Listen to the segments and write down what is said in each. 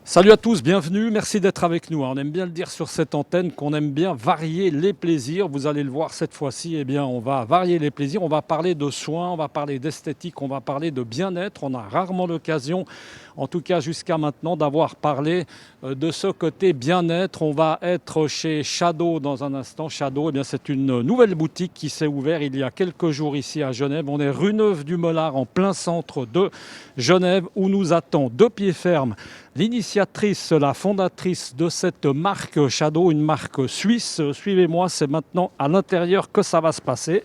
Salut à tous, bienvenue, merci d'être avec nous. On aime bien le dire sur cette antenne qu'on aime bien varier les plaisirs. Vous allez le voir cette fois-ci, on va varier les plaisirs. On va parler de soins, on va parler d'esthétique, on va parler de bien-être. On a rarement l'occasion, en tout cas jusqu'à maintenant, d'avoir parlé de ce côté bien-être. On va être chez Shadow dans un instant. Shadow, c'est une nouvelle boutique qui s'est ouverte il y a quelques jours ici à Genève. On est rue Neuve-du-Mollard, en plein centre de Genève, où nous attend de pied ferme l'initiatrice, la fondatrice de cette marque Shadow, une marque suisse. Suivez-moi, c'est maintenant à l'intérieur que ça va se passer.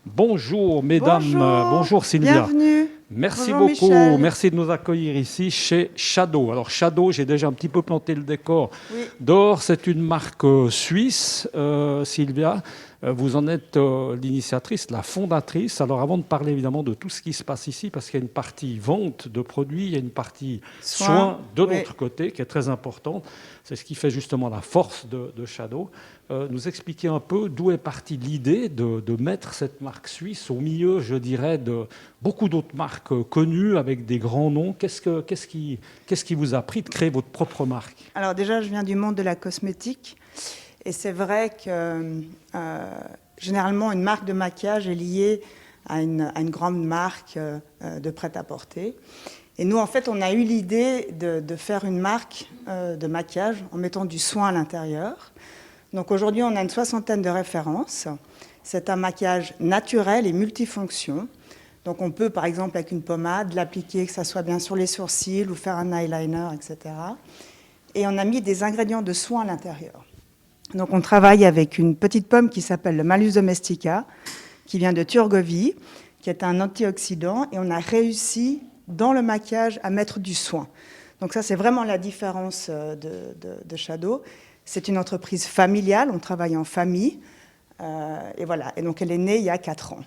Bonjour mesdames, bonjour Sylvia. Bienvenue. Merci Bonjour beaucoup, Michel. merci de nous accueillir ici chez Shadow. Alors Shadow, j'ai déjà un petit peu planté le décor. Oui. Dehors, c'est une marque suisse, Sylvia. Vous en êtes l'initiatrice, la fondatrice. Alors avant de parler évidemment de tout ce qui se passe ici, parce qu'il y a une partie vente de produits, il y a une partie soins de l'autre côté qui est très importante. C'est ce qui fait justement la force de Shadow. Nous expliquer un peu d'où est partie l'idée de mettre cette marque suisse au milieu, je dirais, de beaucoup d'autres marques connues avec des grands noms. Qu'est-ce qui vous a pris de créer votre propre marque? Alors déjà, je viens du monde de la cosmétique. Et c'est vrai que généralement, une marque de maquillage est liée à une grande marque de prêt-à-porter. Et nous, en fait, on a eu l'idée de faire une marque de maquillage en mettant du soin à l'intérieur. Donc aujourd'hui, on a une 60aine de références. C'est un maquillage naturel et multifonction. Donc on peut, par exemple, avec une pommade, l'appliquer, que ça soit bien sur les sourcils ou faire un eyeliner, etc. Et on a mis des ingrédients de soin à l'intérieur. Donc on travaille avec une petite pomme qui s'appelle le Malus domestica, qui vient de Turgovie, qui est un antioxydant, et on a réussi dans le maquillage à mettre du soin. Donc ça, c'est vraiment la différence de Shadow. C'est une entreprise familiale, on travaille en famille, et voilà. Et donc elle est née il y a 4 ans.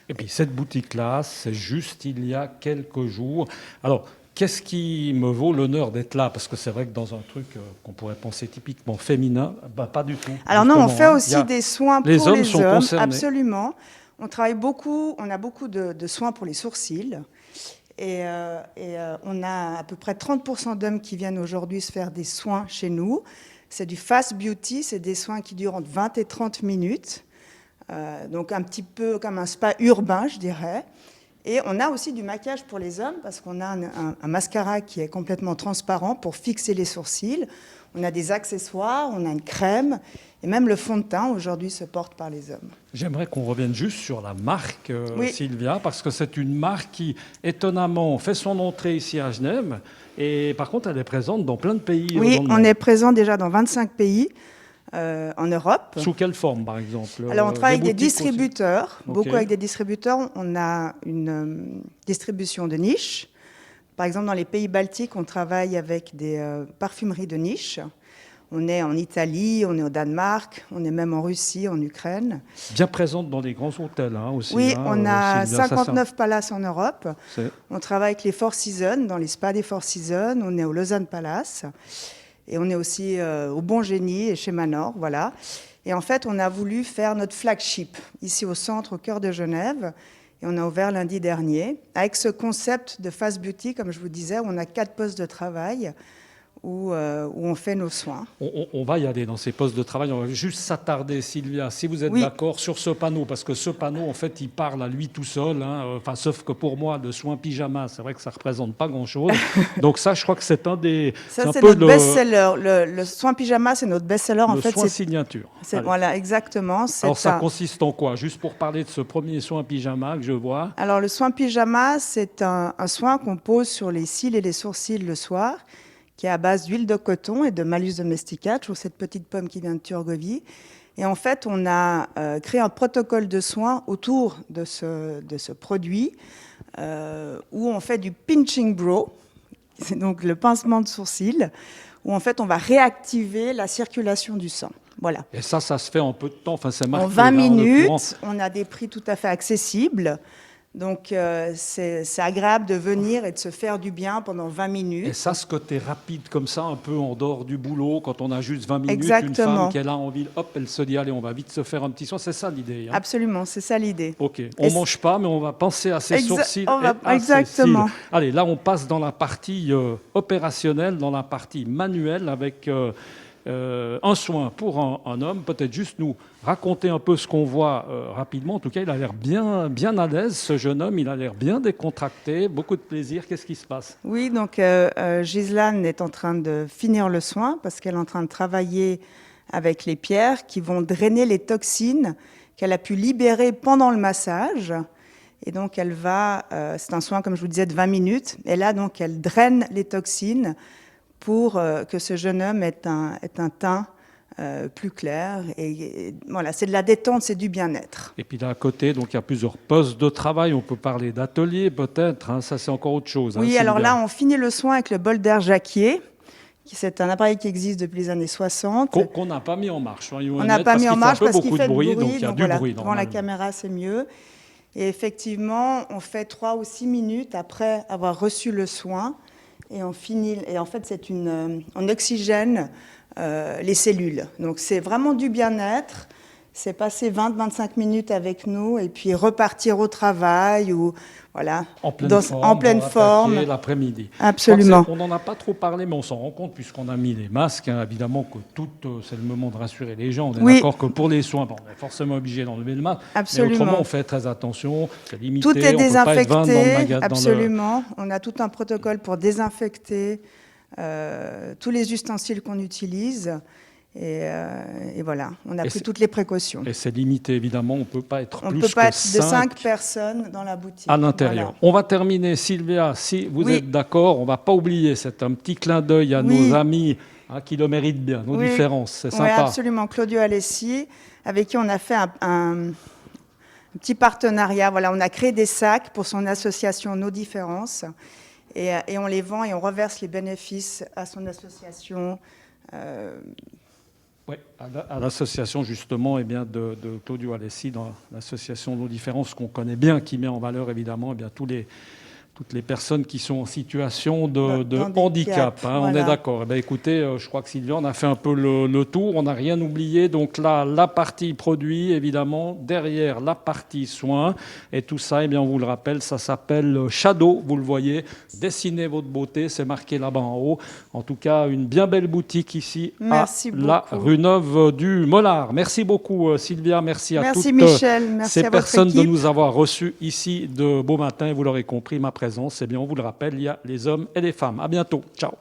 Et puis cette boutique-là, c'est juste il y a quelques jours. Alors, qu'est-ce qui me vaut l'honneur d'être là? Parce que c'est vrai que dans un truc qu'on pourrait penser typiquement féminin, pas du tout. Alors non, on fait aussi des soins pour les hommes. Sont concernés. Absolument. On travaille beaucoup, on a beaucoup de soins pour les sourcils. Et on a à peu près 30% d'hommes qui viennent aujourd'hui se faire des soins chez nous. C'est du fast beauty, c'est des soins qui durent entre 20 et 30 minutes. Donc un petit peu comme un spa urbain, je dirais. Et on a aussi du maquillage pour les hommes parce qu'on a un mascara qui est complètement transparent pour fixer les sourcils. On a des accessoires, on a une crème et même le fond de teint aujourd'hui se porte par les hommes. J'aimerais qu'on revienne juste sur la marque Oui. Sylvia, parce que c'est une marque qui, étonnamment, fait son entrée ici à Genève. Et par contre, elle est présente dans plein de pays. Oui, on est présent déjà dans 25 pays en Europe. Sous quelle forme, par exemple? Alors, on travaille avec des distributeurs, aussi. beaucoup Okay. avec des distributeurs. On a une distribution de niche. Par exemple, dans les pays baltiques, on travaille avec des parfumeries de niche. On est en Italie, on est au Danemark, on est même en Russie, en Ukraine. Bien présente dans des grands hôtels aussi. Oui, on a Sylvia, 59 palaces en Europe. C'est... On travaille avec les Four Seasons, dans les spas des Four Seasons. On est au Lausanne Palace. Et on est aussi au Bon Génie et chez Manor, voilà. Et en fait, on a voulu faire notre flagship ici au centre, au cœur de Genève. Et on a ouvert lundi dernier avec ce concept de fast beauty, comme je vous disais, où on a 4 postes de travail où on fait nos soins. On va y aller dans ces postes de travail. On va juste s'attarder, Sylvia, si vous êtes d'accord, sur ce panneau. Parce que ce panneau, en fait, il parle à lui tout seul. Enfin, sauf que pour moi, le soin pyjama, c'est vrai que ça ne représente pas grand-chose. Donc ça, je crois que c'est un des... Ça, c'est notre best-seller. Le soin pyjama, c'est notre best-seller. Le soin signature. Voilà, exactement. Alors ça consiste en quoi? Juste pour parler de ce premier soin pyjama que je vois. Alors le soin pyjama, c'est un soin qu'on pose sur les cils et les sourcils le soir, qui est à base d'huile de coton et de Malus domestica, toujours cette petite pomme qui vient de Turgovie. Et en fait, on a créé un protocole de soins autour de ce produit où on fait du pinching brow, c'est donc le pincement de sourcils, où en fait on va réactiver la circulation du sang. Voilà. Et ça se fait en peu de temps. Enfin, c'est marqué, en 20 minutes, on a des prix tout à fait accessibles. Donc, c'est agréable de venir et de se faire du bien pendant 20 minutes. Et ça, ce côté rapide comme ça, un peu en dehors du boulot, quand on a juste 20 minutes, Exactement. une femme qui est là en ville, hop, elle se dit, allez, on va vite se faire un petit soin. C'est ça l'idée. Hein. Absolument, c'est ça l'idée. Ok, on ne mange pas, mais on va penser à ses sourcils. Exactement. Allez, là, on passe dans la partie opérationnelle, dans la partie manuelle, avec un soin pour un homme. Peut-être juste nous raconter un peu ce qu'on voit rapidement. En tout cas, il a l'air bien à l'aise, ce jeune homme. Il a l'air bien décontracté, beaucoup de plaisir. Qu'est-ce qui se passe? Oui, donc Gislaine est en train de finir le soin parce qu'elle est en train de travailler avec les pierres qui vont drainer les toxines qu'elle a pu libérer pendant le massage. Et donc, elle va, c'est un soin, comme je vous disais, de 20 minutes. Et là, donc, elle draine les toxines pour que ce jeune homme ait un teint plus clair. Et voilà, c'est de la détente, c'est du bien-être. Et puis là, à côté, donc, il y a plusieurs postes de travail. On peut parler d'atelier, peut-être. Hein, ça, c'est encore autre chose. Oui, hein, alors là, on finit le soin avec le bol d'air Jacquier. C'est un appareil qui existe depuis les années 60. Qu'on n'a pas mis en marche. On n'a pas mis en marche parce qu'il fait bruit, du bruit. donc il y a donc du voilà, bruit. devant la caméra, c'est mieux. Et effectivement, on fait 3 ou 6 minutes après avoir reçu le soin. Et on finit. Et en fait, on oxygène les cellules. Donc c'est vraiment du bien-être. C'est passer 20-25 minutes avec nous et puis repartir au travail ou voilà, en pleine forme l'après-midi. Absolument. On n'en a pas trop parlé, mais on s'en rend compte puisqu'on a mis les masques. Hein, évidemment que c'est le moment de rassurer les gens. On est d'accord que pour les soins, on est forcément obligé d'enlever le masque. Absolument. Mais autrement, on fait très attention. C'est limité. Tout est désinfecté. On peut pas être 20 dans le magasin. Absolument. On a tout un protocole pour désinfecter tous les ustensiles qu'on utilise. Et voilà, on a pris toutes les précautions. Et c'est limité, évidemment, on ne peut pas être on plus peut pas que être de 5 personnes dans la boutique. À l'intérieur. Voilà. On va terminer, Sylvia, si vous êtes d'accord, on ne va pas oublier, c'est un petit clin d'œil à nos amis qui le méritent bien, nos différences, c'est sympa. Oui, absolument, Claudio Alessi, avec qui on a fait un petit partenariat. Voilà, on a créé des sacs pour son association Nos Différences, et on les vend et on reverse les bénéfices à son association. Oui, à l'association justement de Claudio Alessi, dans l'association Nos Différences qu'on connaît bien, qui met en valeur évidemment toutes les personnes qui sont en situation de handicap. Hein, voilà. On est d'accord. Écoutez, je crois que Sylvia, on a fait un peu le tour, on n'a rien oublié. Donc là, la partie produit, évidemment, derrière la partie soins. Et tout ça, on vous le rappelle, ça s'appelle Shadow, vous le voyez. Dessinez votre beauté, c'est marqué là-bas en haut. En tout cas, une bien belle boutique ici la rue Neuve du Mollard. Merci beaucoup, Sylvia. Merci à toutes Michel. ces personnes de nous avoir reçus ici de beau matin. Vous l'aurez compris, ma présence, on vous le rappelle, il y a les hommes et les femmes. À bientôt. Ciao.